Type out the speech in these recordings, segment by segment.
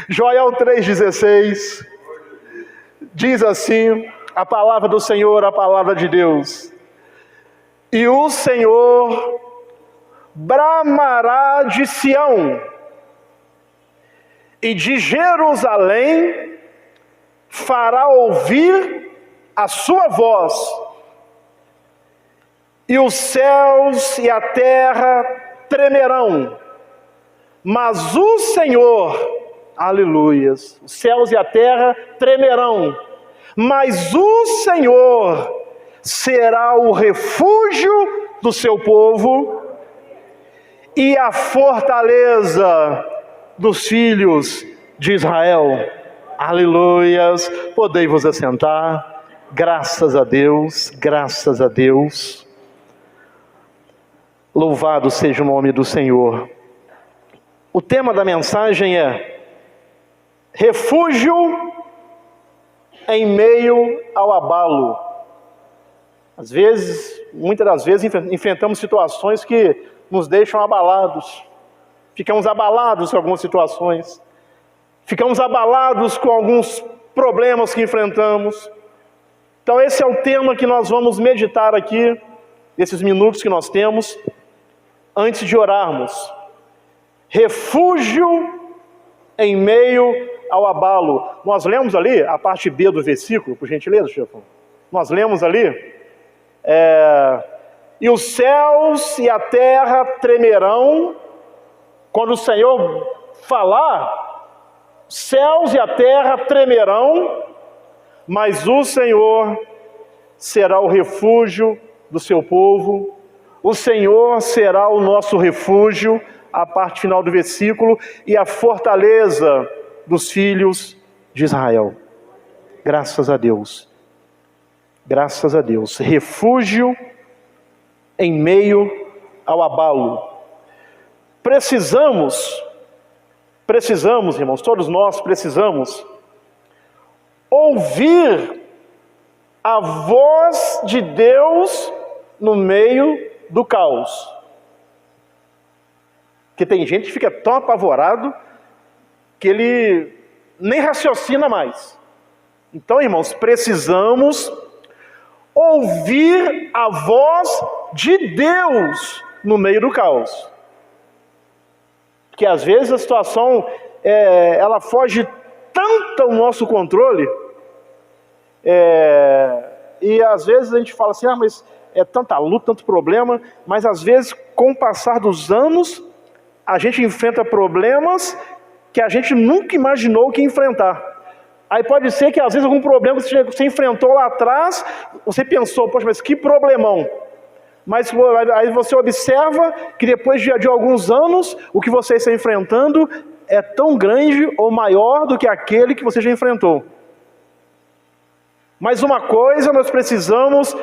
Joel 3,16 diz assim, a palavra do Senhor, a palavra de Deus: e o Senhor bramará de Sião, e de Jerusalém fará ouvir a sua voz, e os céus e a terra tremerão, mas o Senhor, aleluias, os céus e a terra tremerão, mas o Senhor será o refúgio do seu povo e a fortaleza dos filhos de Israel. Aleluias. Podei vos assentar. Graças a Deus, graças a Deus. Louvado seja o nome do Senhor. O tema da mensagem é refúgio em meio ao abalo. Às vezes, muitas das vezes, enfrentamos situações que nos deixam abalados. Ficamos abalados com algumas situações. Ficamos abalados com alguns problemas que enfrentamos. Então esse é o tema que nós vamos meditar aqui, nesses minutos que nós temos, antes de orarmos. Refúgio em meio ao abalo. Nós lemos ali a parte B do versículo, por gentileza, Chefão. Nós lemos ali, e os céus e a terra tremerão. Quando o Senhor falar, céus e a terra tremerão, mas o Senhor será o refúgio do seu povo. O Senhor será o nosso refúgio, a parte final do versículo, e a fortaleza dos filhos de Israel. Graças a Deus. Graças a Deus. Refúgio em meio ao abalo. Precisamos, irmãos, todos nós precisamos ouvir a voz de Deus no meio do caos. Porque tem gente que fica tão apavorado que ele nem raciocina mais. Então, irmãos, precisamos ouvir a voz de Deus no meio do caos. Porque às vezes a situação, ela foge tanto ao nosso controle, e às vezes a gente fala assim, mas é tanta luta, tanto problema, mas às vezes com o passar dos anos, a gente enfrenta problemas que a gente nunca imaginou que ia enfrentar. Aí pode ser que às vezes algum problema que você enfrentou lá atrás, você pensou, poxa, mas que problemão. Mas aí você observa que depois de alguns anos, o que você está enfrentando é tão grande ou maior do que aquele que você já enfrentou. Mas uma coisa nós precisamos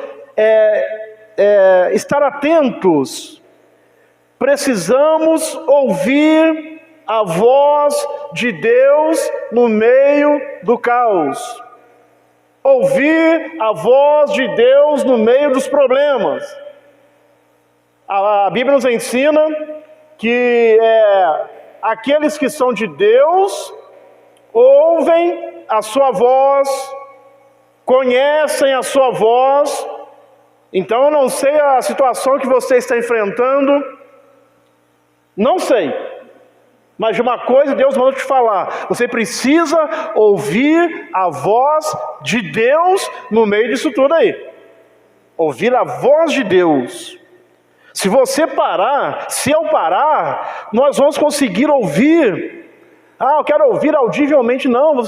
estar atentos. Precisamos ouvir a voz de Deus no meio do caos. Ouvir a voz de Deus no meio dos problemas. A Bíblia nos ensina que aqueles que são de Deus ouvem a sua voz, conhecem a sua voz. Então eu não sei a situação que você está enfrentando, não sei, mas de uma coisa Deus mandou te falar: você precisa ouvir a voz de Deus no meio disso tudo aí. Ouvir a voz de Deus. Se você parar, se eu parar, nós vamos conseguir ouvir. Eu quero ouvir audivelmente. Não,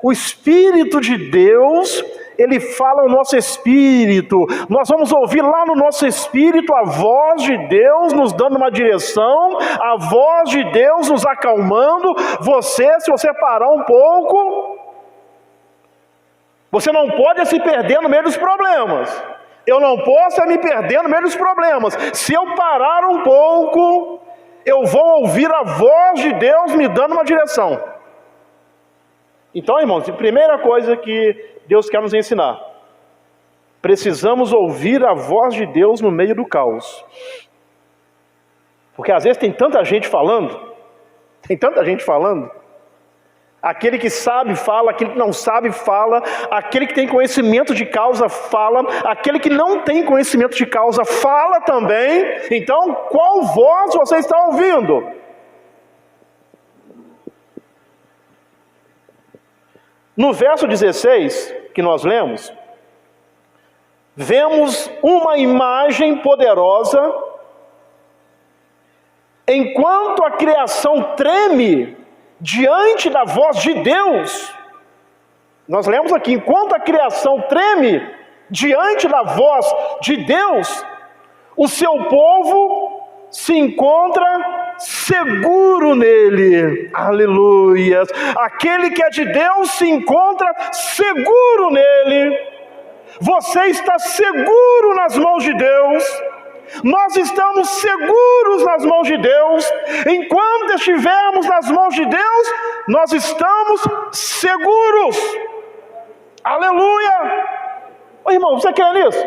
o Espírito de Deus, Ele fala no nosso espírito. Nós vamos ouvir lá no nosso espírito a voz de Deus nos dando uma direção, a voz de Deus nos acalmando. Se você parar um pouco, você não pode se perder no meio dos problemas. Eu não posso me perder no meio dos problemas. Se eu parar um pouco, eu vou ouvir a voz de Deus me dando uma direção. Então, irmãos, a primeira coisa que Deus quer nos ensinar: precisamos ouvir a voz de Deus no meio do caos. Porque às vezes tem tanta gente falando, Aquele que sabe, fala. Aquele que não sabe, fala. Aquele que tem conhecimento de causa, fala. Aquele que não tem conhecimento de causa, fala também. Então, qual voz você está ouvindo? No verso 16, que nós lemos, vemos uma imagem poderosa. Enquanto a criação treme diante da voz de Deus, nós lemos aqui, enquanto a criação treme diante da voz de Deus, o seu povo se encontra seguro nele. Aleluia! Aquele que é de Deus se encontra seguro nele. Você está seguro nas mãos de Deus. Nós estamos seguros nas mãos de Deus. Enquanto estivermos nas mãos de Deus, nós estamos seguros. Aleluia! Ô, irmão, você quer nisso?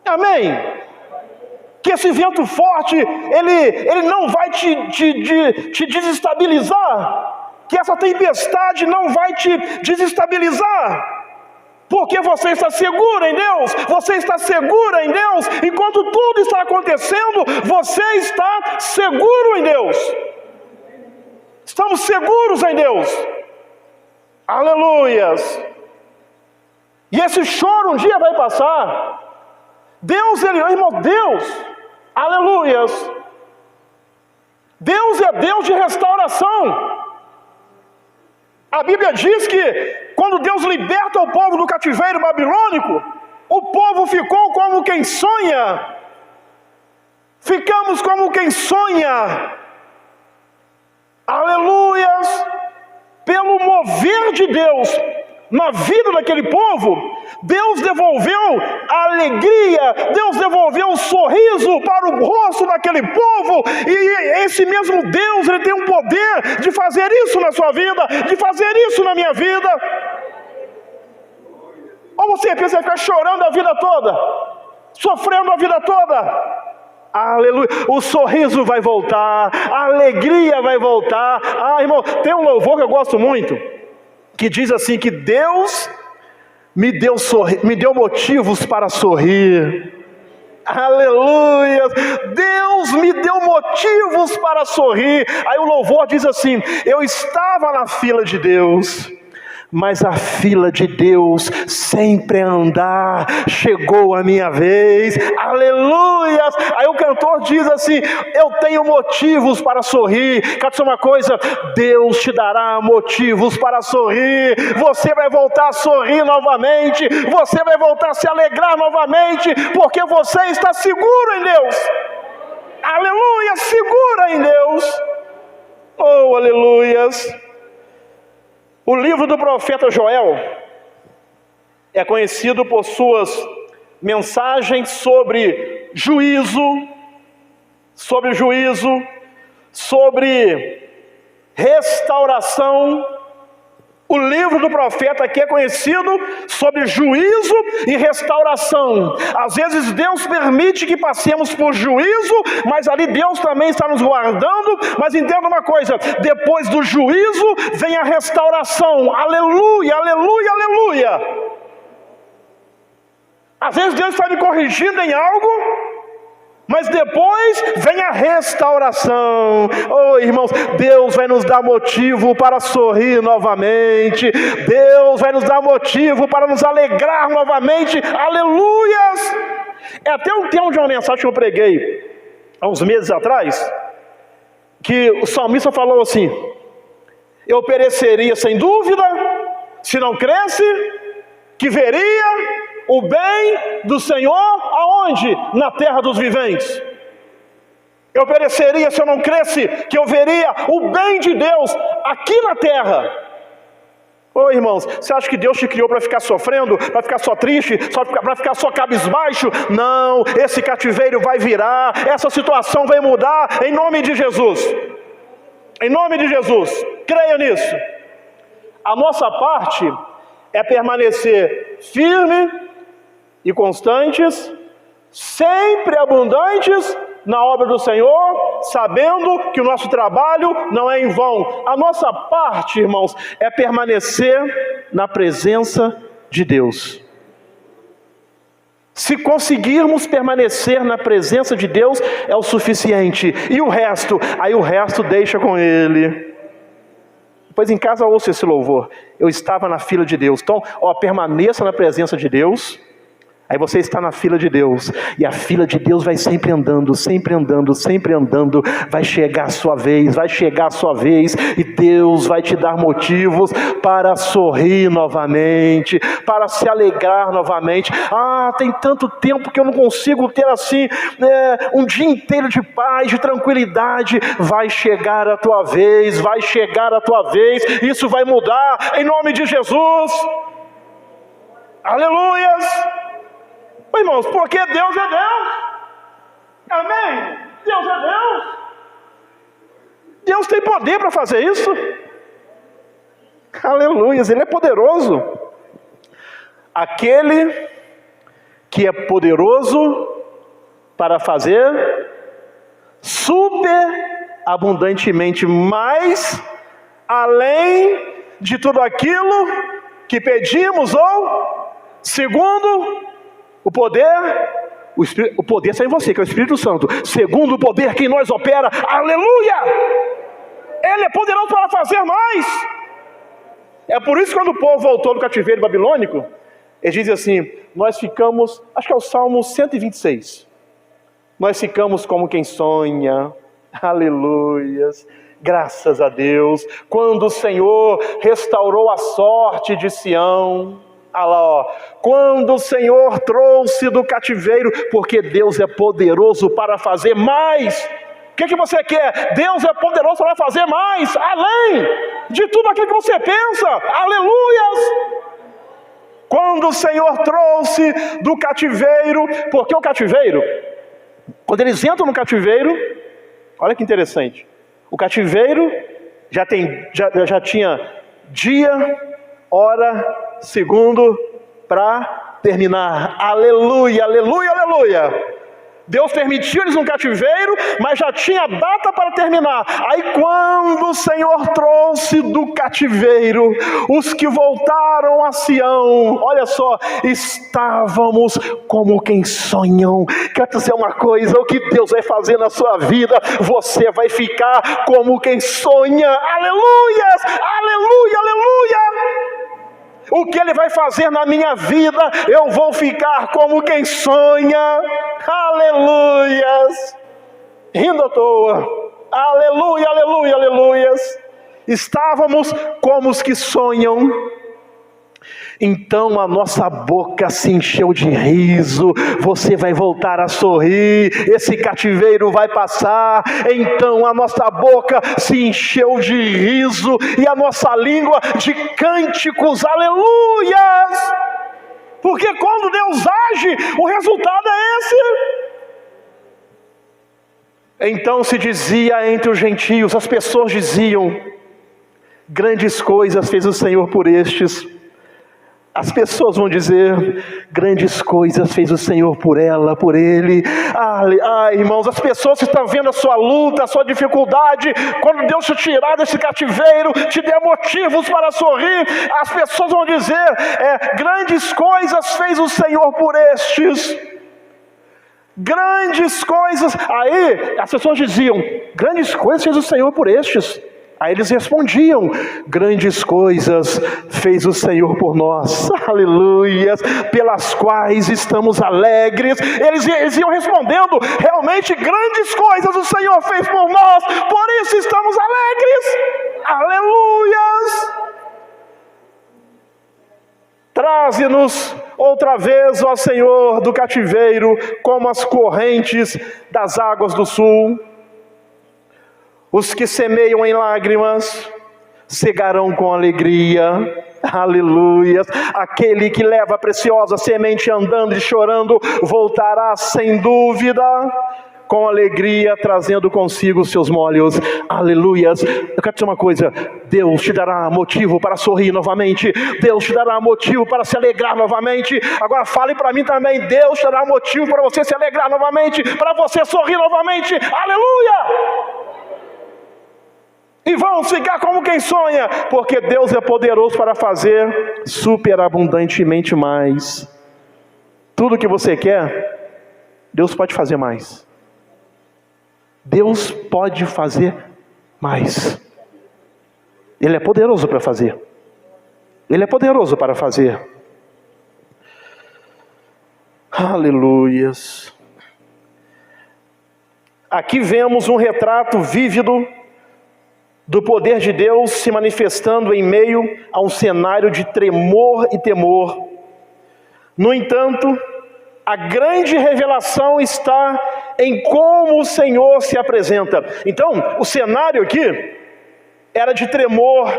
Amém? Que esse vento forte, ele não vai te desestabilizar. Que essa tempestade não vai te desestabilizar. Porque você está seguro em Deus, você está segura em Deus. Enquanto tudo está acontecendo, você está seguro em Deus. Estamos seguros em Deus. Aleluias. E esse choro um dia vai passar. Deus, irmão, Deus, aleluias. Deus é Deus de restauração. A Bíblia diz que quando Deus liberta o povo do cativeiro babilônico, o povo ficou como quem sonha. Ficamos como quem sonha. Aleluias! Pelo mover de Deus na vida daquele povo, Deus devolveu a alegria, Deus devolveu o sorriso para o rosto daquele povo. E esse mesmo Deus, Ele tem um poder de fazer isso na sua vida, de fazer isso na minha vida. Ou você pensa em ficar chorando a vida toda, sofrendo a vida toda? Aleluia, o sorriso vai voltar, a alegria vai voltar. Irmão, tem um louvor que eu gosto muito, que diz assim, que Deus me deu motivos para sorrir. Aleluia, Deus me deu motivos para sorrir. Aí o louvor diz assim: eu estava na fila de Deus, mas a fila de Deus sempre a andar, chegou a minha vez. Aleluia. Aí o cantor diz assim: eu tenho motivos para sorrir. Quer dizer uma coisa? Deus te dará motivos para sorrir. Você vai voltar a sorrir novamente, você vai voltar a se alegrar novamente, porque você está seguro em Deus. Aleluia, segura em Deus. Oh, aleluias. O livro do profeta Joel é conhecido por suas mensagens sobre juízo, sobre restauração. O livro do profeta aqui é conhecido sobre juízo e restauração. Às vezes Deus permite que passemos por juízo, mas ali Deus também está nos guardando. Mas entenda uma coisa: depois do juízo vem a restauração. Aleluia, aleluia, aleluia. Às vezes Deus está me corrigindo em algo, mas depois vem a restauração. Oh, irmãos, Deus vai nos dar motivo para sorrir novamente. Deus vai nos dar motivo para nos alegrar novamente. Aleluias! É até um tema de uma mensagem que eu preguei há uns meses atrás, que o salmista falou assim: eu pereceria sem dúvida se não cresse que veria o bem do Senhor aonde? Na terra dos viventes. Eu pereceria se eu não cresse que eu veria o bem de Deus aqui na terra. Ô irmãos, você acha que Deus te criou para ficar sofrendo, para ficar só triste, para ficar só cabisbaixo? Não, esse cativeiro vai virar, essa situação vai mudar em nome de Jesus. Em nome de Jesus, creia nisso. A nossa parte é permanecer firme e constantes, sempre abundantes na obra do Senhor, sabendo que o nosso trabalho não é em vão. A nossa parte, irmãos, é permanecer na presença de Deus. Se conseguirmos permanecer na presença de Deus, é o suficiente. E o resto? Aí o resto deixa com Ele. Depois em casa ouça esse louvor. Eu estava na fila de Deus. Então, permaneça na presença de Deus. Aí você está na fila de Deus, e a fila de Deus vai sempre andando, sempre andando, sempre andando. Vai chegar a sua vez, vai chegar a sua vez, e Deus vai te dar motivos para sorrir novamente, para se alegrar novamente. Tem tanto tempo que eu não consigo ter assim, um dia inteiro de paz, de tranquilidade. Vai chegar a tua vez, vai chegar a tua vez, isso vai mudar, em nome de Jesus. Aleluias! Irmãos, porque Deus é Deus. Amém? Deus é Deus. Deus tem poder para fazer isso. Aleluia, Ele é poderoso. Aquele que é poderoso para fazer super abundantemente mais além de tudo aquilo que pedimos ou segundo o poder está em você, que é o Espírito Santo. Segundo o poder que em nós opera. Aleluia! Ele é poderoso para fazer mais. É por isso que quando o povo voltou do cativeiro babilônico, ele diz assim, nós ficamos, acho que é o Salmo 126. Nós ficamos como quem sonha. Aleluias! Graças a Deus. Quando o Senhor restaurou a sorte de Sião. Quando o Senhor trouxe do cativeiro, porque Deus é poderoso para fazer mais. O que você quer? Deus é poderoso para fazer mais, além de tudo aquilo que você pensa. Aleluias! Quando o Senhor trouxe do cativeiro, porque o cativeiro, quando eles entram no cativeiro, olha que interessante, o cativeiro já tinha dia, hora, segundo para terminar. Aleluia, aleluia, aleluia. Deus permitiu eles no cativeiro, mas já tinha data para terminar. Aí quando o Senhor trouxe do cativeiro os que voltaram a Sião, olha só, estávamos como quem sonham. Quer dizer uma coisa, o que Deus vai fazer na sua vida, você vai ficar como quem sonha. Aleluias, aleluia, aleluia. O que Ele vai fazer na minha vida, eu vou ficar como quem sonha. Aleluias. Rindo à toa. Aleluia, aleluia, aleluias. Estávamos como os que sonham. Então a nossa boca se encheu de riso. Você vai voltar a sorrir. Esse cativeiro vai passar. Então a nossa boca se encheu de riso e a nossa língua de cânticos. Aleluias! Porque quando Deus age, o resultado é esse. Então se dizia entre os gentios, as pessoas diziam, grandes coisas fez o Senhor por estes. As pessoas vão dizer, grandes coisas fez o Senhor por ela, por ele. Irmãos, as pessoas que estão vendo a sua luta, a sua dificuldade, quando Deus te tirar desse cativeiro, te der motivos para sorrir, as pessoas vão dizer, grandes coisas fez o Senhor por estes. Grandes coisas. Aí as pessoas diziam, grandes coisas fez o Senhor por estes. Aí eles respondiam, grandes coisas fez o Senhor por nós, aleluia, pelas quais estamos alegres. Eles iam respondendo, realmente grandes coisas o Senhor fez por nós, por isso estamos alegres, aleluias. Traze-nos outra vez, ó Senhor, do cativeiro, como as correntes das águas do sul. Os que semeiam em lágrimas, cegarão com alegria. Aleluia. Aquele que leva a preciosa semente andando e chorando, voltará sem dúvida com alegria, trazendo consigo os seus molhos. Aleluias. Eu quero dizer uma coisa: Deus te dará motivo para sorrir novamente. Deus te dará motivo para se alegrar novamente. Agora fale para mim também: Deus te dará motivo para você se alegrar novamente, para você sorrir novamente. Aleluia! E vamos ficar como quem sonha, porque Deus é poderoso para fazer superabundantemente mais. Tudo que você quer, Deus pode fazer mais. Deus pode fazer mais. Ele é poderoso para fazer. Ele é poderoso para fazer. Aleluias. Aqui vemos um retrato vívido do poder de Deus se manifestando em meio a um cenário de tremor e temor. No entanto, a grande revelação está em como o Senhor se apresenta. Então, o cenário aqui era de tremor,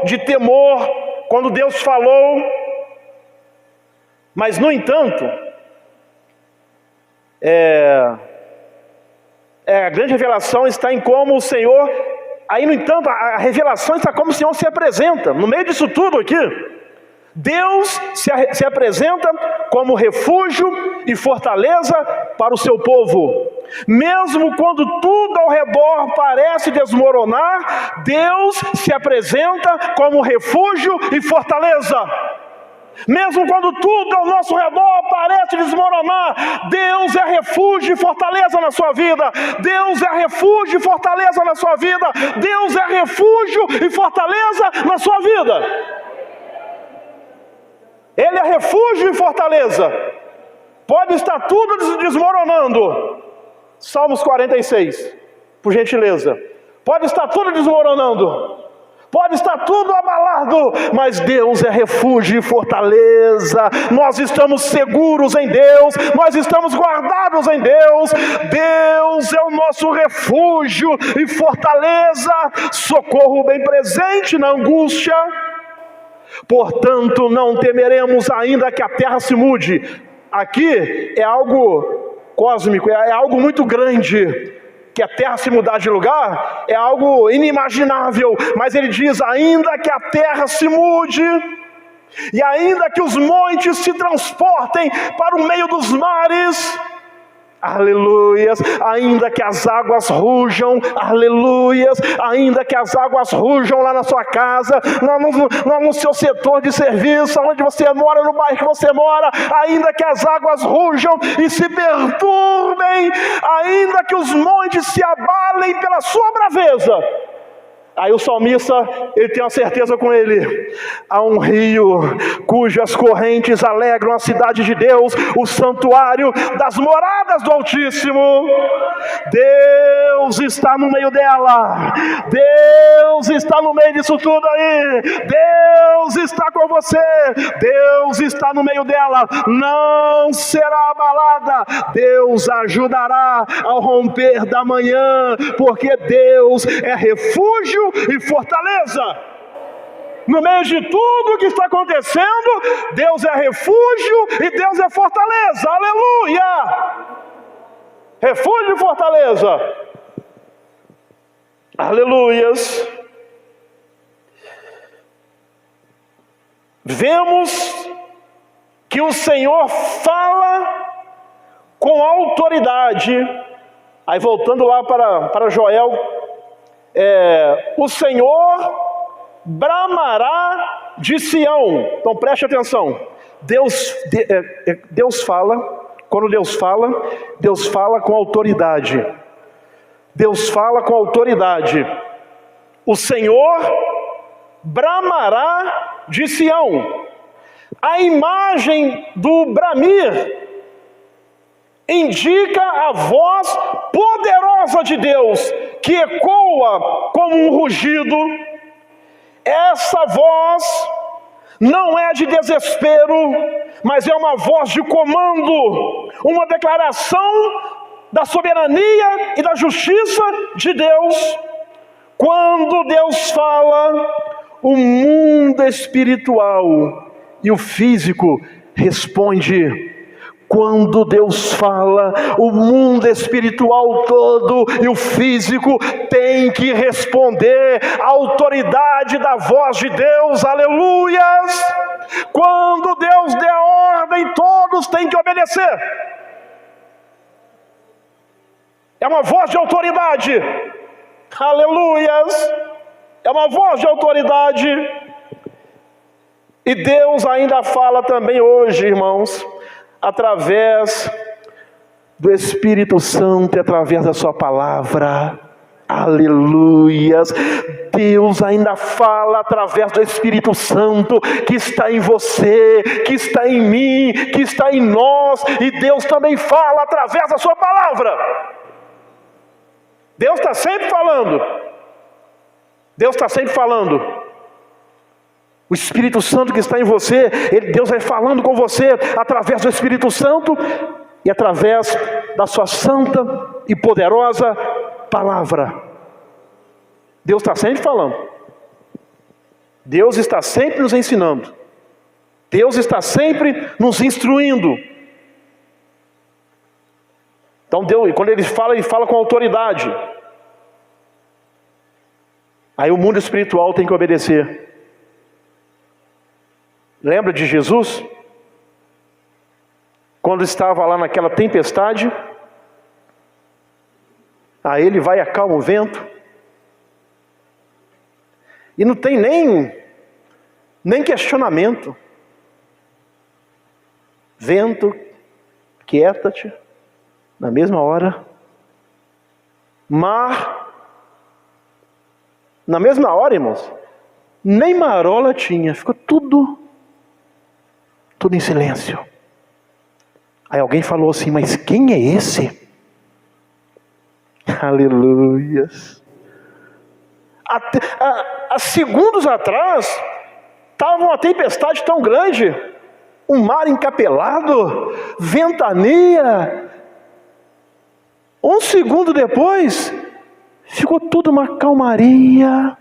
de temor, quando Deus falou. Mas, no entanto, a grande revelação está em como o Senhor... Aí, no entanto, a revelação está como o Senhor se apresenta. No meio disso tudo aqui, Deus se apresenta como refúgio e fortaleza para o seu povo. Mesmo quando tudo ao redor parece desmoronar, Deus se apresenta como refúgio e fortaleza. Mesmo quando tudo ao nosso redor parece desmoronar, Deus é refúgio e fortaleza na sua vida. Deus é refúgio e fortaleza na sua vida. Deus é refúgio e fortaleza na sua vida. Ele é refúgio e fortaleza. Pode estar tudo desmoronando. Salmos 46, por gentileza. Pode estar tudo desmoronando. Pode estar tudo abalado, mas Deus é refúgio e fortaleza. Nós estamos seguros em Deus, nós estamos guardados em Deus. Deus é o nosso refúgio e fortaleza, socorro bem presente na angústia. Portanto, não temeremos ainda que a terra se mude. Aqui é algo cósmico, é algo muito grande. Que a terra se mudar de lugar é algo inimaginável. Mas ele diz: ainda que a terra se mude, e ainda que os montes se transportem para o meio dos mares, aleluias, ainda que as águas rujam, aleluias, ainda que as águas rujam lá na sua casa, no seu setor de serviço, onde você mora, no bairro que você mora, ainda que as águas rujam e se perturbem, ainda que os montes se abalem pela sua braveza. Aí o salmista, ele tem uma certeza com ele: há um rio cujas correntes alegram a cidade de Deus, o santuário das moradas do Altíssimo. Deus está no meio dela. Deus está no meio disso tudo aí. Deus está com você. Deus está no meio dela. Não será abalada. Deus ajudará ao romper da manhã, porque Deus é refúgio e fortaleza. No meio de tudo que está acontecendo, Deus é refúgio e Deus é fortaleza. Aleluia! Refúgio e fortaleza. Aleluias. Vemos que o Senhor fala com autoridade. Aí voltando lá para Joel, o Senhor bramará de Sião. Então preste atenção. Deus fala. Quando Deus fala com autoridade. Deus fala com autoridade. O Senhor bramará de Sião. A imagem do bramir indica a voz poderosa de Deus, que ecoa como um rugido. Essa voz não é de desespero, mas é uma voz de comando, uma declaração da soberania e da justiça de Deus. Quando Deus fala, o mundo espiritual e o físico responde. Quando Deus fala, o mundo espiritual todo e o físico tem que responder à autoridade da voz de Deus, aleluias! Quando Deus der a ordem, todos têm que obedecer. É uma voz de autoridade, aleluias! É uma voz de autoridade. E Deus ainda fala também hoje, irmãos, através do Espírito Santo e através da sua palavra, aleluias. Deus ainda fala através do Espírito Santo que está em você, que está em mim, que está em nós, e Deus também fala através da sua palavra. Deus está sempre falando, Deus está sempre falando. O Espírito Santo que está em você, Deus vai falando com você através do Espírito Santo e através da sua santa e poderosa palavra. Deus está sempre falando. Deus está sempre nos ensinando. Deus está sempre nos instruindo. Então Deus, quando Ele fala com autoridade. Aí o mundo espiritual tem que obedecer. Lembra de Jesus? Quando estava lá naquela tempestade, aí Ele vai e acalma o vento. E não tem nem questionamento. Vento, quieta-te. Na mesma hora. Mar, na mesma hora, irmãos, nem marola tinha, ficou tudo em silêncio. Aí alguém falou assim, mas quem é esse? Aleluias. Há segundos atrás, estava uma tempestade tão grande, um mar encapelado, ventania. Um segundo depois, ficou tudo uma calmaria,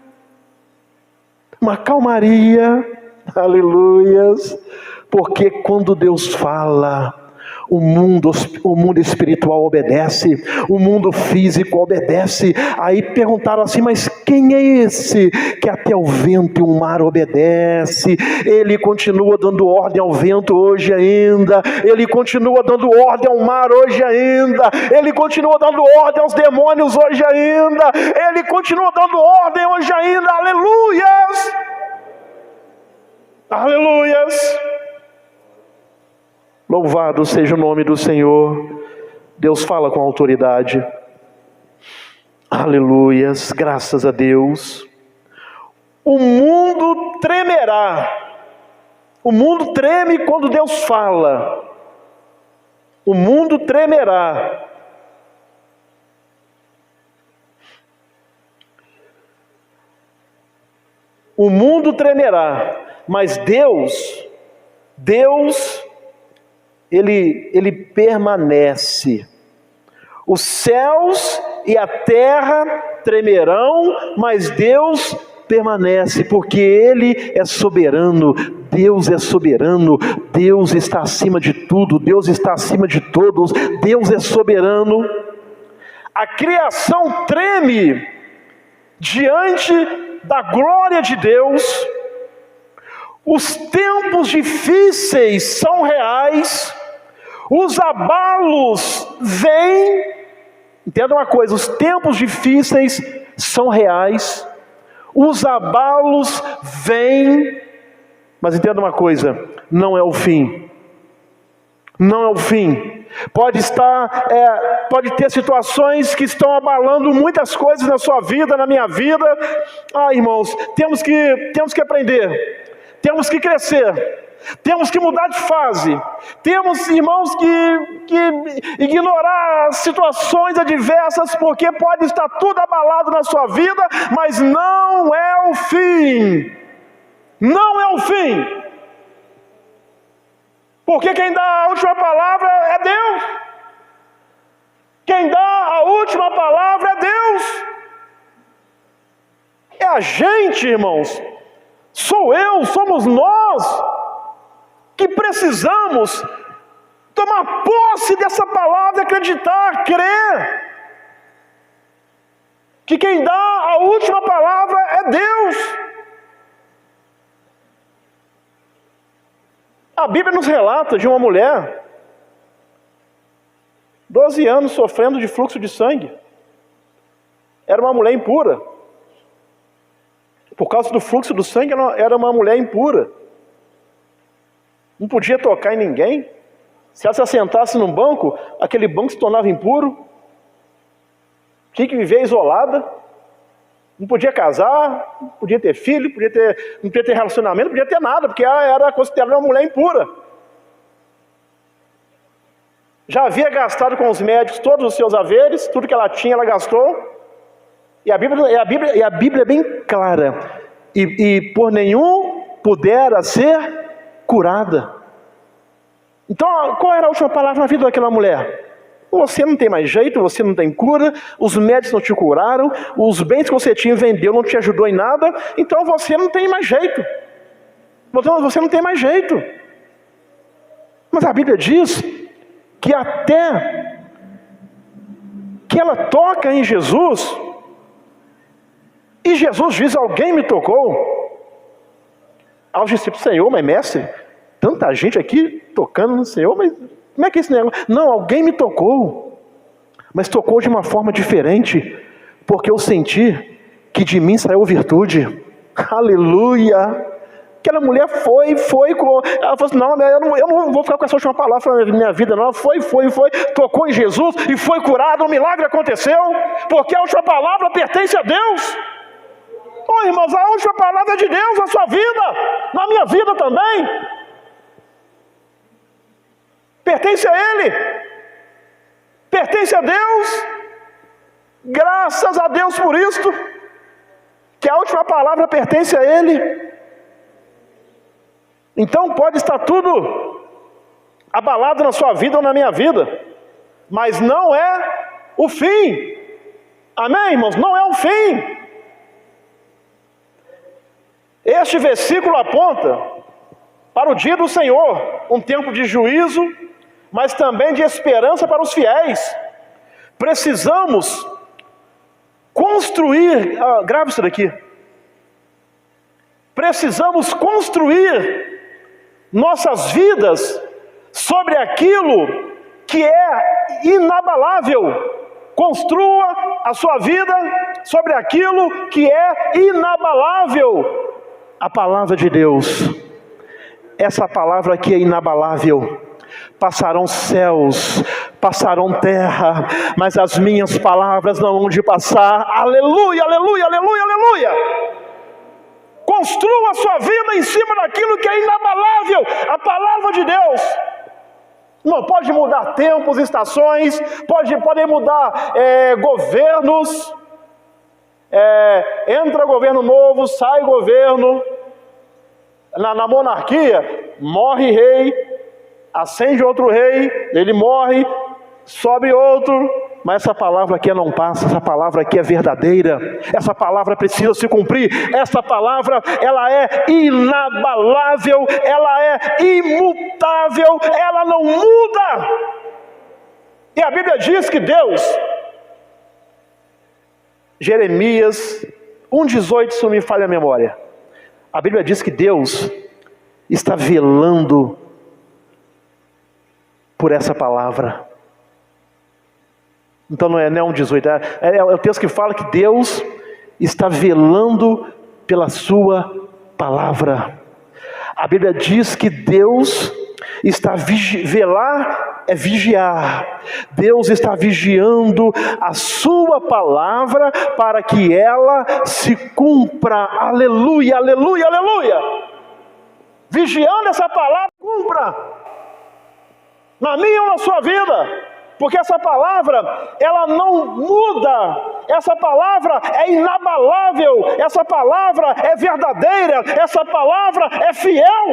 aleluias, porque quando Deus fala, o mundo espiritual obedece, o mundo físico obedece. Aí perguntaram assim, mas quem é esse que até o vento e o mar obedece? Ele continua dando ordem ao vento hoje ainda, Ele continua dando ordem ao mar hoje ainda, Ele continua dando ordem aos demônios hoje ainda, Ele continua dando ordem hoje ainda, aleluias! Aleluias! Louvado seja o nome do Senhor. Deus fala com autoridade. Aleluias, graças a Deus. O mundo tremerá. O mundo treme quando Deus fala. O mundo tremerá. O mundo tremerá, mas Deus, Ele permanece. Os céus e a terra tremerão, mas Deus permanece, porque Ele é soberano. Deus é soberano, Deus está acima de tudo, Deus está acima de todos, Deus é soberano. A criação treme diante da glória de Deus. Os tempos difíceis são reais, os abalos vêm. Entenda uma coisa, os tempos difíceis são reais, os abalos vêm, mas entenda uma coisa, não é o fim. Não é o fim. Pode ter situações que estão abalando muitas coisas na sua vida, na minha vida. Irmãos, temos que aprender. Temos que crescer, temos que mudar de fase, temos, irmãos, que ignorar situações adversas, porque pode estar tudo abalado na sua vida, mas não é o fim, não é o fim, porque quem dá a última palavra é Deus, quem dá a última palavra é Deus, é a gente, irmãos. Somos nós que precisamos tomar posse dessa palavra, acreditar, crer que quem dá a última palavra é Deus. A Bíblia nos relata de uma mulher, 12 anos sofrendo de fluxo de sangue. Era uma mulher impura. Por causa do fluxo do sangue, ela era uma mulher impura. Não podia tocar em ninguém. Se ela se assentasse num banco, aquele banco se tornava impuro. Tinha que viver isolada. Não podia casar, não podia ter filho, não podia ter relacionamento, não podia ter nada, porque ela era considerada uma mulher impura. Já havia gastado com os médicos todos os seus haveres, tudo que ela tinha, ela gastou. E a Bíblia é bem clara. E por nenhum pudera ser curada. Então, qual era a última palavra na vida daquela mulher? Você não tem mais jeito, você não tem cura, os médicos não te curaram, os bens que você tinha vendeu não te ajudou em nada, então você não tem mais jeito. Você não tem mais jeito. Mas a Bíblia diz que até que ela toca em Jesus, e Jesus diz: alguém me tocou. Aos discípulos: Senhor, mas mestre, tanta gente aqui tocando no Senhor, mas como é que é esse negócio? Não, alguém me tocou, mas tocou de uma forma diferente, porque eu senti que de mim saiu virtude. Aleluia! Aquela mulher foi, ela falou assim: não, eu não vou ficar com essa última palavra na minha vida, não. Ela foi, tocou em Jesus e foi curada, um milagre aconteceu, porque a última palavra pertence a Deus. Oh, irmãos, a última palavra é de Deus na sua vida, na minha vida também. Pertence a Ele, pertence a Deus. Graças a Deus por isto, que a última palavra pertence a Ele. Então pode estar tudo abalado na sua vida ou na minha vida, mas não é o fim. Amém, irmãos? Não é o fim. Este versículo aponta para o dia do Senhor, um tempo de juízo, mas também de esperança para os fiéis. Precisamos construir, grave isso daqui. Precisamos construir nossas vidas sobre aquilo que é inabalável. Construa a sua vida sobre aquilo que é inabalável. A palavra de Deus. Essa palavra aqui é inabalável. Passarão céus, passarão terra, mas as minhas palavras não hão de passar. Aleluia, aleluia, aleluia, aleluia. Construa a sua vida em cima daquilo que é inabalável, a palavra de Deus. Não pode mudar tempos, estações, podem mudar governos, entra governo novo, sai governo. Na monarquia, morre rei, acende outro rei, ele morre, sobe outro. Mas essa palavra aqui não passa, essa palavra aqui é verdadeira, essa palavra precisa se cumprir, essa palavra ela é inabalável, ela é imutável, ela não muda. E a Bíblia diz que Deus, Jeremias 1,18, se não me falha a memória, a Bíblia diz que Deus está velando por essa palavra. Então não é 1,18, é o texto que fala que Deus está velando pela sua palavra. A Bíblia diz que Deus está velar é vigiar. Deus está vigiando a sua palavra para que ela se cumpra. Aleluia, aleluia, aleluia. Vigiando essa palavra, cumpra na minha ou na sua vida. Porque essa palavra, ela não muda, essa palavra é inabalável, essa palavra é verdadeira, essa palavra é fiel.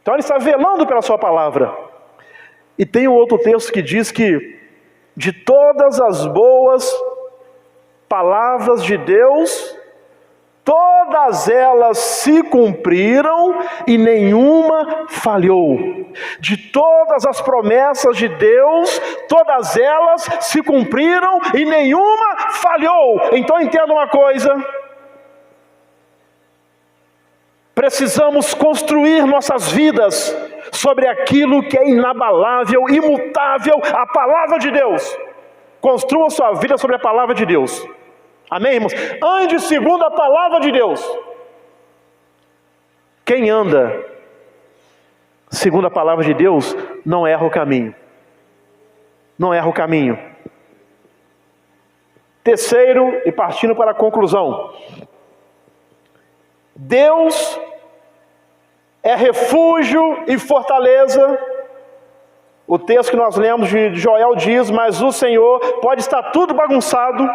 Então ele está velando pela sua palavra. E tem um outro texto que diz que de todas as boas palavras de Deus, todas elas se cumpriram e nenhuma falhou. De todas as promessas de Deus, todas elas se cumpriram e nenhuma falhou. Então entenda uma coisa: precisamos construir nossas vidas sobre aquilo que é inabalável, imutável, a palavra de Deus. Construa sua vida sobre a palavra de Deus. Amém, irmãos? Ande segundo a palavra de Deus. Quem anda segundo a palavra de Deus não erra o caminho. Não erra o caminho. Terceiro, e partindo para a conclusão: Deus é refúgio e fortaleza. O texto que nós lemos de Joel diz: mas o Senhor, pode estar tudo bagunçado,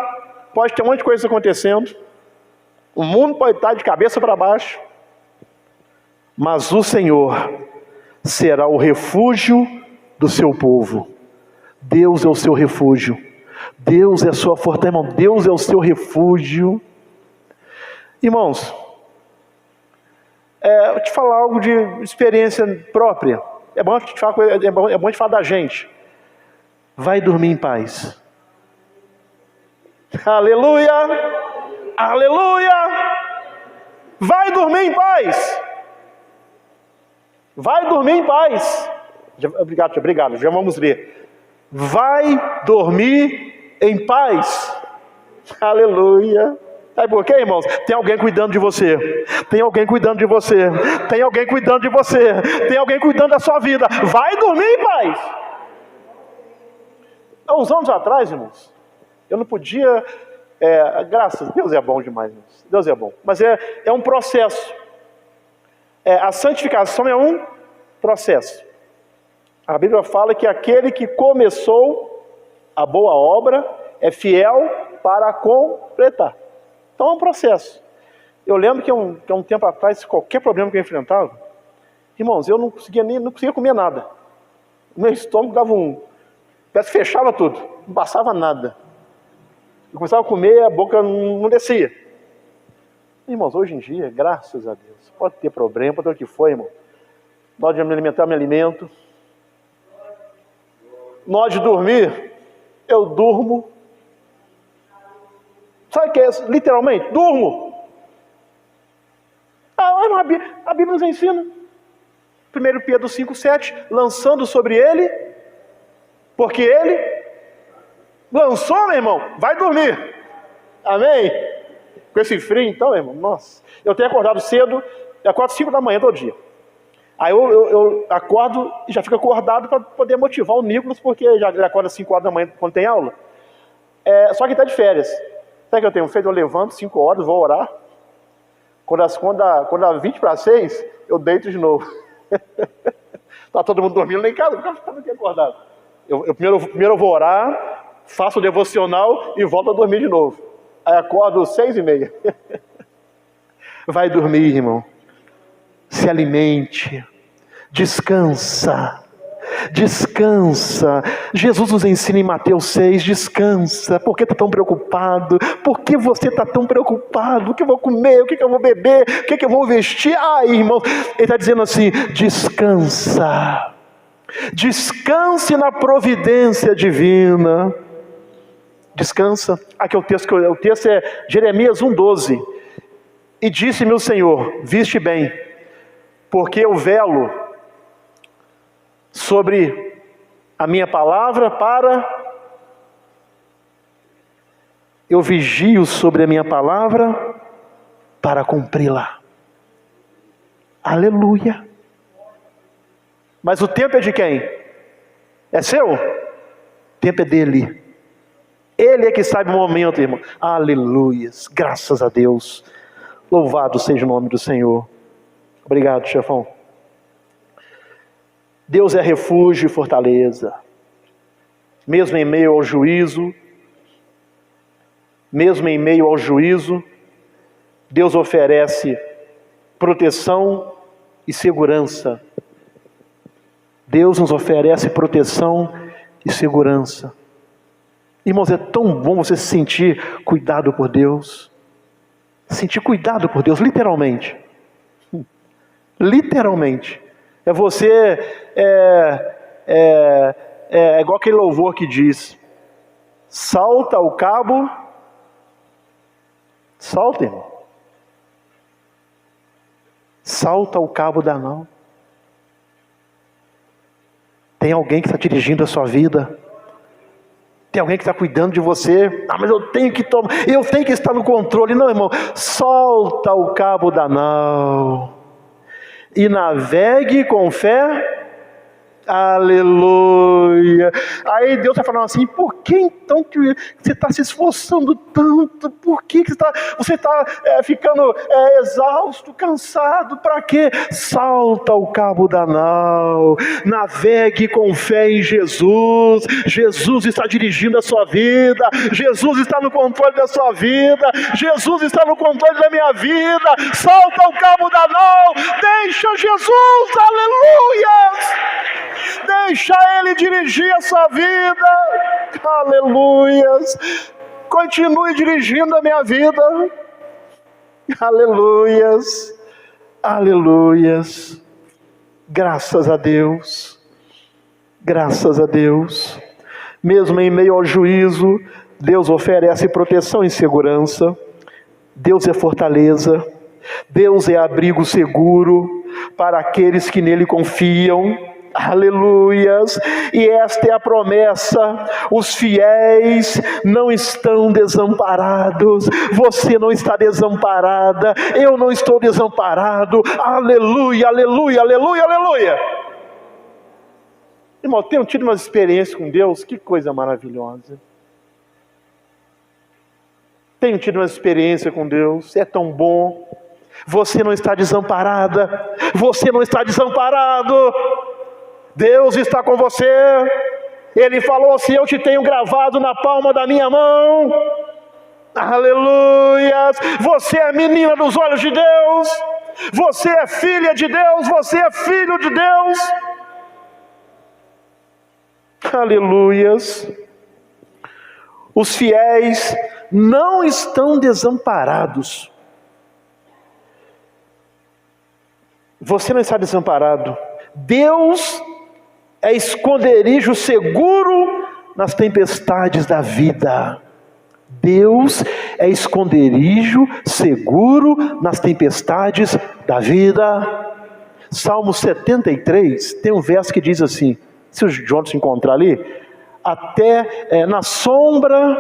pode ter um monte de coisa acontecendo, o mundo pode estar de cabeça para baixo, mas o Senhor será o refúgio do seu povo. Deus é o seu refúgio, Deus é a sua fortaleza, irmão. Deus é o seu refúgio. Irmãos, vou te falar algo de experiência própria. É bom te falar, é bom te falar da gente. Vai dormir em paz. Aleluia! Aleluia! Vai dormir em paz. Vai dormir em paz. Obrigado. Já vamos ler. Vai dormir em paz. Aleluia! Sabe por quê, irmãos? Tem alguém cuidando de você. Tem alguém cuidando de você. Tem alguém cuidando de você. Tem alguém cuidando da sua vida. Vai dormir em paz. Há uns anos atrás, irmãos, eu não podia... graças a Deus é bom demais, irmãos. Deus é bom. Mas é um processo. A santificação é um processo. A Bíblia fala que aquele que começou a boa obra é fiel para completar. Então é um processo. Eu lembro que há um tempo atrás, qualquer problema que eu enfrentava, irmãos, eu não conseguia comer nada. O meu estômago dava parece que fechava tudo, não passava nada. Eu começava a comer, a boca não descia. Irmãos, hoje em dia, graças a Deus, pode ter problema, pode ter o que for, irmão. Na hora de me alimentar, eu me alimento. Na hora de dormir, eu durmo. Sabe o que é isso? Literalmente, durmo. A Bíblia nos ensina. 1 Pedro 5,7, lançando sobre ele, porque ele lançou, meu irmão, vai dormir. Amém? Com esse frio, então, meu irmão, nossa. Eu tenho acordado cedo, eu acordo 5 da manhã todo dia. Aí eu acordo e já fico acordado para poder motivar o Nicolas, porque já acorda 5 horas da manhã quando tem aula. Só que está de férias. Sabe o que eu tenho feito? Eu levanto 5 horas, vou orar. Quando dá 20 para 6, eu deito de novo. Está todo mundo dormindo lá em casa, eu fico aqui acordado. Primeiro eu vou orar, faço o devocional e volto a dormir de novo. Aí acordo 6h30. Vai dormir, irmão. Se alimente. Descansa. Descansa. Jesus nos ensina em Mateus 6, descansa. Por que está tão preocupado? Por que você está tão preocupado? O que eu vou comer? O que eu vou beber? O que eu vou vestir? Irmão, ele está dizendo assim, descansa. Descanse na providência divina. Descansa. Aqui o texto é Jeremias 1,12. E disse-me o Senhor, viste bem, porque eu velo sobre a minha palavra eu vigio sobre a minha palavra para cumpri-la. Aleluia. Mas o tempo é de quem? É seu? O tempo é dele. Ele é que sabe o momento, irmão. Aleluias. Graças a Deus. Louvado seja o nome do Senhor. Obrigado, chefão. Deus é refúgio e fortaleza. Mesmo em meio ao juízo, Deus oferece proteção e segurança. Deus nos oferece proteção e segurança. Irmãos, é tão bom você se sentir cuidado por Deus. sentir cuidado por Deus, literalmente. Literalmente. É você, é igual aquele louvor que diz: salta o cabo, salta, irmão. Salta o cabo da nau. Tem alguém que está dirigindo a sua vida. Tem alguém que está cuidando de você. Mas eu tenho que estar no controle. Não, irmão. Solta o cabo da nau e navegue com fé. Aleluia. Aí Deus está falando assim: por que então que você está se esforçando tanto? Por que você está ficando exausto, cansado? Para quê? Salta o cabo da nau, navegue com fé em Jesus. Jesus está dirigindo a sua vida, Jesus está no controle da sua vida, Jesus está no controle da minha vida. Salta o cabo da nau, deixa Jesus, aleluia. Deixa Ele dirigir a sua vida. Aleluias. Continue dirigindo a minha vida. Aleluias. Aleluias. Graças a Deus. Graças a Deus. Mesmo em meio ao juízo, Deus oferece proteção e segurança. Deus é fortaleza. Deus é abrigo seguro para aqueles que nele confiam. Aleluias. E esta é a promessa: os fiéis não estão desamparados. Você não está desamparada, eu não estou desamparado. Aleluia, aleluia, aleluia, aleluia. Irmão, tenho tido umas experiências com Deus, que coisa maravilhosa. Tenho tido uma experiência com Deus, é tão bom. Você não está desamparada, você não está desamparado. Deus está com você. Ele falou assim: eu te tenho gravado na palma da minha mão. Aleluia. Você é menina dos olhos de Deus. Você é filha de Deus. Você é filho de Deus. Aleluias. Os fiéis não estão desamparados. Você não está desamparado. Deus é esconderijo seguro nas tempestades da vida. Deus é esconderijo seguro nas tempestades da vida. Salmo 73, tem um verso que diz assim, se o Johnson encontrar ali: até na sombra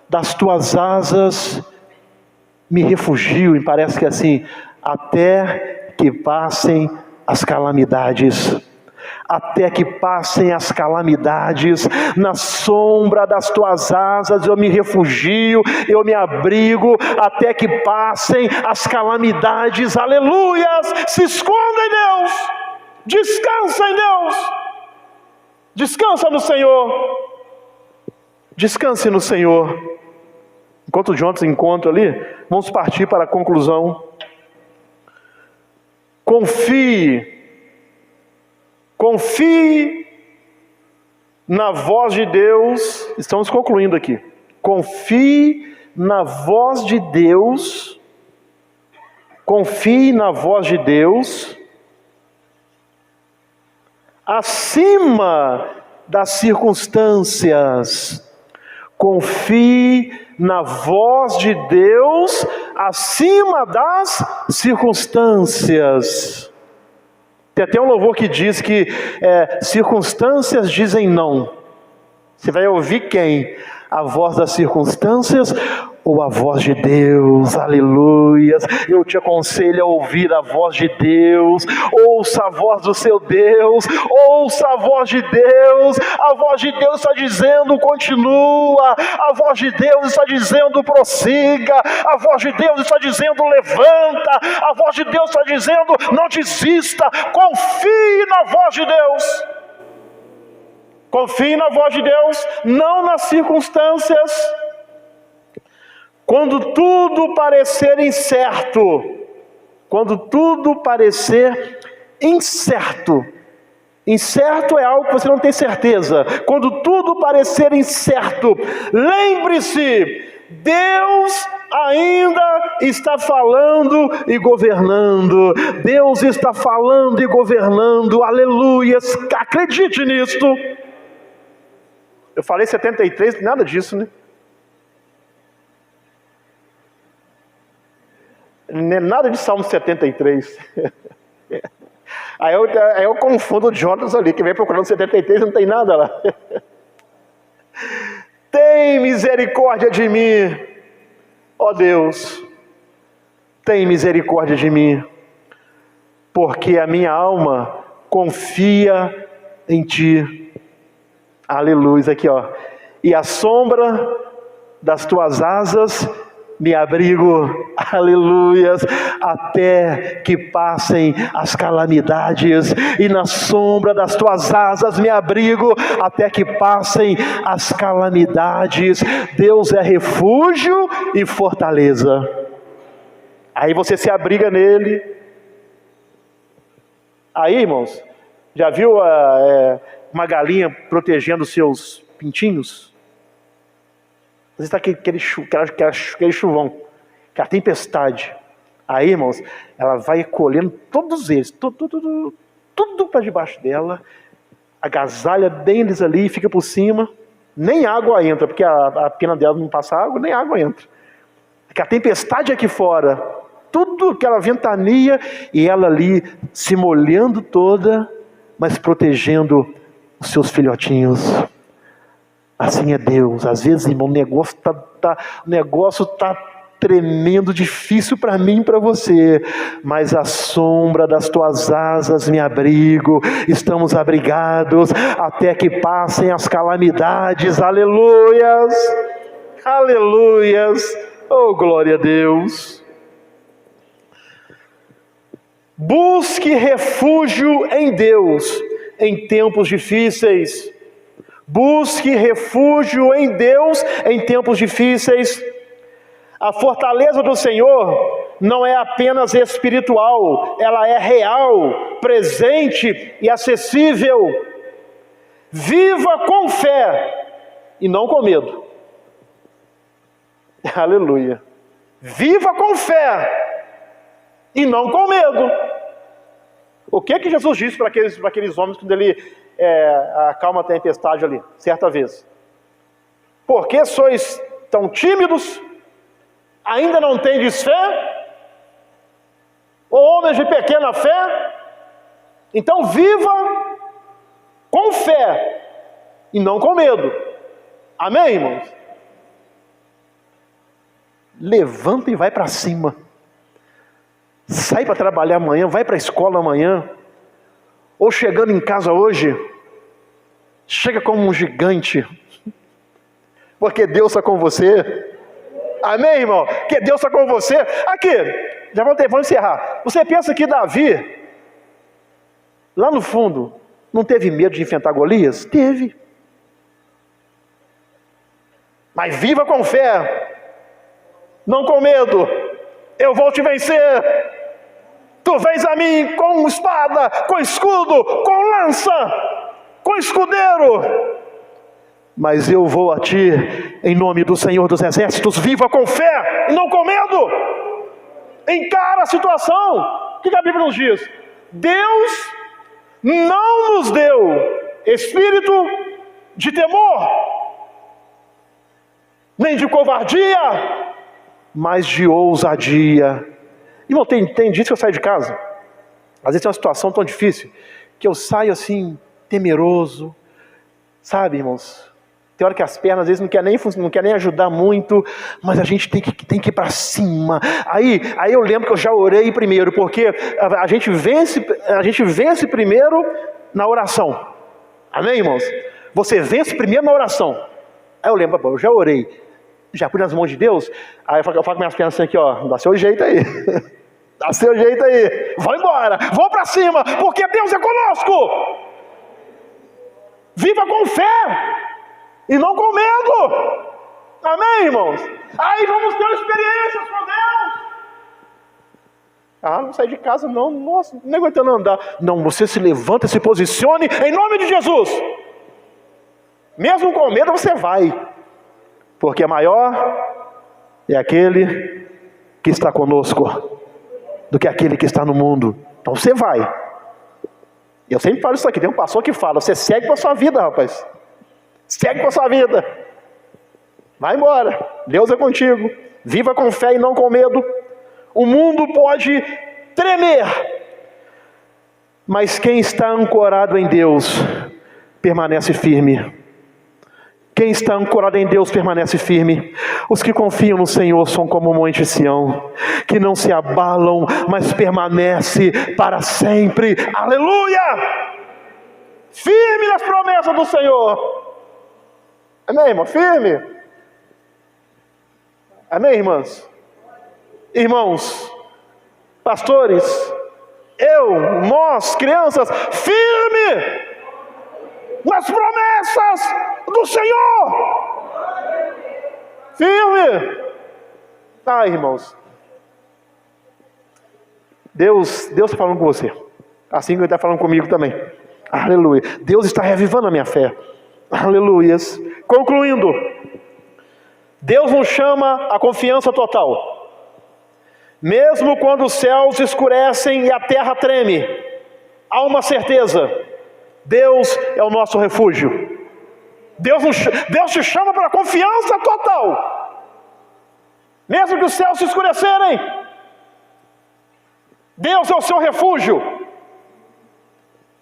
das tuas asas me refugio, e parece que é assim: até que passem as calamidades. Até que passem as calamidades, na sombra das tuas asas eu me refugio, eu me abrigo, até que passem as calamidades. Aleluias. Se esconda em Deus, descansa em Deus, descansa no Senhor, descanse no Senhor. Enquanto o Jonathan encontra ali, vamos partir para a conclusão. Confie na voz de Deus. Estamos concluindo aqui. Confie na voz de Deus. Confie na voz de Deus acima das circunstâncias. Confie na voz de Deus acima das circunstâncias. Tem até um louvor que diz que circunstâncias dizem não. Você vai ouvir quem? A voz das circunstâncias ou a voz de Deus? Aleluia. Eu te aconselho a ouvir a voz de Deus. Ouça a voz do seu Deus. Ouça a voz de Deus. A voz de Deus está dizendo: continua. A voz de Deus está dizendo: prossiga. A voz de Deus está dizendo: levanta. A voz de Deus está dizendo: não desista. Confie na voz de Deus. Confie na voz de Deus, não nas circunstâncias. Quando tudo parecer incerto, quando tudo parecer incerto, incerto é algo que você não tem certeza. Quando tudo parecer incerto, lembre-se: Deus ainda está falando e governando. Deus está falando e governando, aleluias, acredite nisto. Eu falei 73, nada disso, né? Não é nada de Salmo 73. Aí eu confundo o Jonas ali, que vem procurando 73 e não tem nada lá. Tem misericórdia de mim, ó Deus, tem misericórdia de mim, porque a minha alma confia em Ti. Aleluia, aqui ó. E à sombra das Tuas asas me abrigo, aleluias, até que passem as calamidades, e na sombra das Tuas asas me abrigo, até que passem as calamidades. Deus é refúgio e fortaleza. Aí você se abriga nele. Aí, irmãos, já viu uma galinha protegendo seus pintinhos? Às vezes está aquele chuvão, aquela tempestade. Aí, irmãos, ela vai colhendo todos eles, tudo para debaixo dela, agasalha bem eles ali, fica por cima, nem água entra, porque a pena dela não passa água, nem água entra. Porque a tempestade aqui fora, tudo aquela ventania, e ela ali se molhando toda, mas protegendo os seus filhotinhos. Assim é Deus. Às vezes, irmão, o negócio está tremendo, difícil para mim e para você, mas à sombra das Tuas asas me abrigo, estamos abrigados até que passem as calamidades. Aleluias, aleluias, oh glória a Deus. Busque refúgio em Deus em tempos difíceis. Busque refúgio em Deus em tempos difíceis. A fortaleza do Senhor não é apenas espiritual, ela é real, presente e acessível. Viva com fé e não com medo. Aleluia. Viva com fé e não com medo. O que Jesus disse para aqueles homens quando ele acalma a tempestade ali, certa vez? Por que sois tão tímidos? Ainda não tendes fé? Ô homens de pequena fé? Então viva com fé e não com medo. Amém, irmãos? Levanta e vai para cima. Sai para trabalhar amanhã, vai para a escola amanhã. Ou chegando em casa hoje, chega como um gigante, porque Deus está com você. Amém, irmão? Que Deus está com você. Aqui, vamos encerrar. Você pensa que Davi, lá no fundo, não teve medo de enfrentar Golias? Teve. Mas viva com fé, não com medo. Eu vou te vencer. Tu vens a mim com espada, com escudo, com lança, com escudeiro. Mas eu vou a ti em nome do Senhor dos Exércitos. Viva com fé e não com medo. Encara a situação. O que a Bíblia nos diz? Deus não nos deu espírito de temor, nem de covardia, mas de ousadia. Irmão, tem dias que eu saio de casa, às vezes tem uma situação tão difícil, que eu saio assim, temeroso, sabe, irmãos? Tem hora que as pernas às vezes não quer nem ajudar muito, mas a gente tem que ir para cima. Aí eu lembro que eu já orei primeiro, porque a gente vence primeiro na oração. Amém, irmãos? Você vence primeiro na oração. Aí eu lembro, eu já orei, já fui nas mãos de Deus. Aí eu falo com minhas pernas assim aqui, ó, dá seu jeito aí. Dá seu jeito aí. Vai embora, vou para cima, porque Deus é conosco. Viva com fé e não com medo. Amém, irmãos? Aí vamos ter experiências com Deus. Não sai de casa não, nossa, não aguentando andar. Não, você se levanta, se posicione em nome de Jesus. Mesmo com medo você vai, porque maior é aquele que está conosco do que aquele que está no mundo. Então você vai. Eu sempre falo isso aqui, tem um pastor que fala, você segue com a sua vida, rapaz. Segue com a sua vida. Vai embora. Deus é contigo. Viva com fé e não com medo. O mundo pode tremer, mas quem está ancorado em Deus permanece firme. Quem está ancorado em Deus permanece firme. Os que confiam no Senhor são como o monte Sião, que não se abalam, mas permanece para sempre. Aleluia! Firme nas promessas do Senhor. Amém, irmão? Firme. Amém, irmãs? Irmãos, pastores, nós, crianças, firme nas promessas do Senhor. Firme. Irmãos, Deus está falando com você, assim que Ele está falando comigo também. Aleluia. Deus está reavivando a minha fé. Aleluias. Concluindo, Deus nos chama à confiança total. Mesmo quando os céus escurecem e a terra treme, há uma certeza: Deus é o nosso refúgio. Deus te chama para a confiança total. Mesmo que os céus se escurecerem, Deus é o seu refúgio.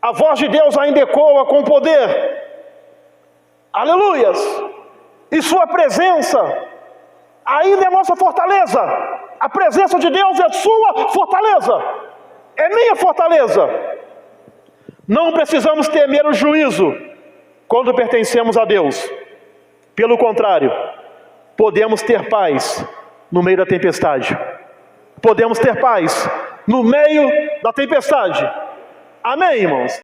A voz de Deus ainda ecoa com poder. Aleluias! E sua presença ainda é nossa fortaleza. A presença de Deus é sua fortaleza, é minha fortaleza. Não precisamos temer o juízo quando pertencemos a Deus. Pelo contrário, podemos ter paz no meio da tempestade. Podemos ter paz no meio da tempestade. Amém, irmãos?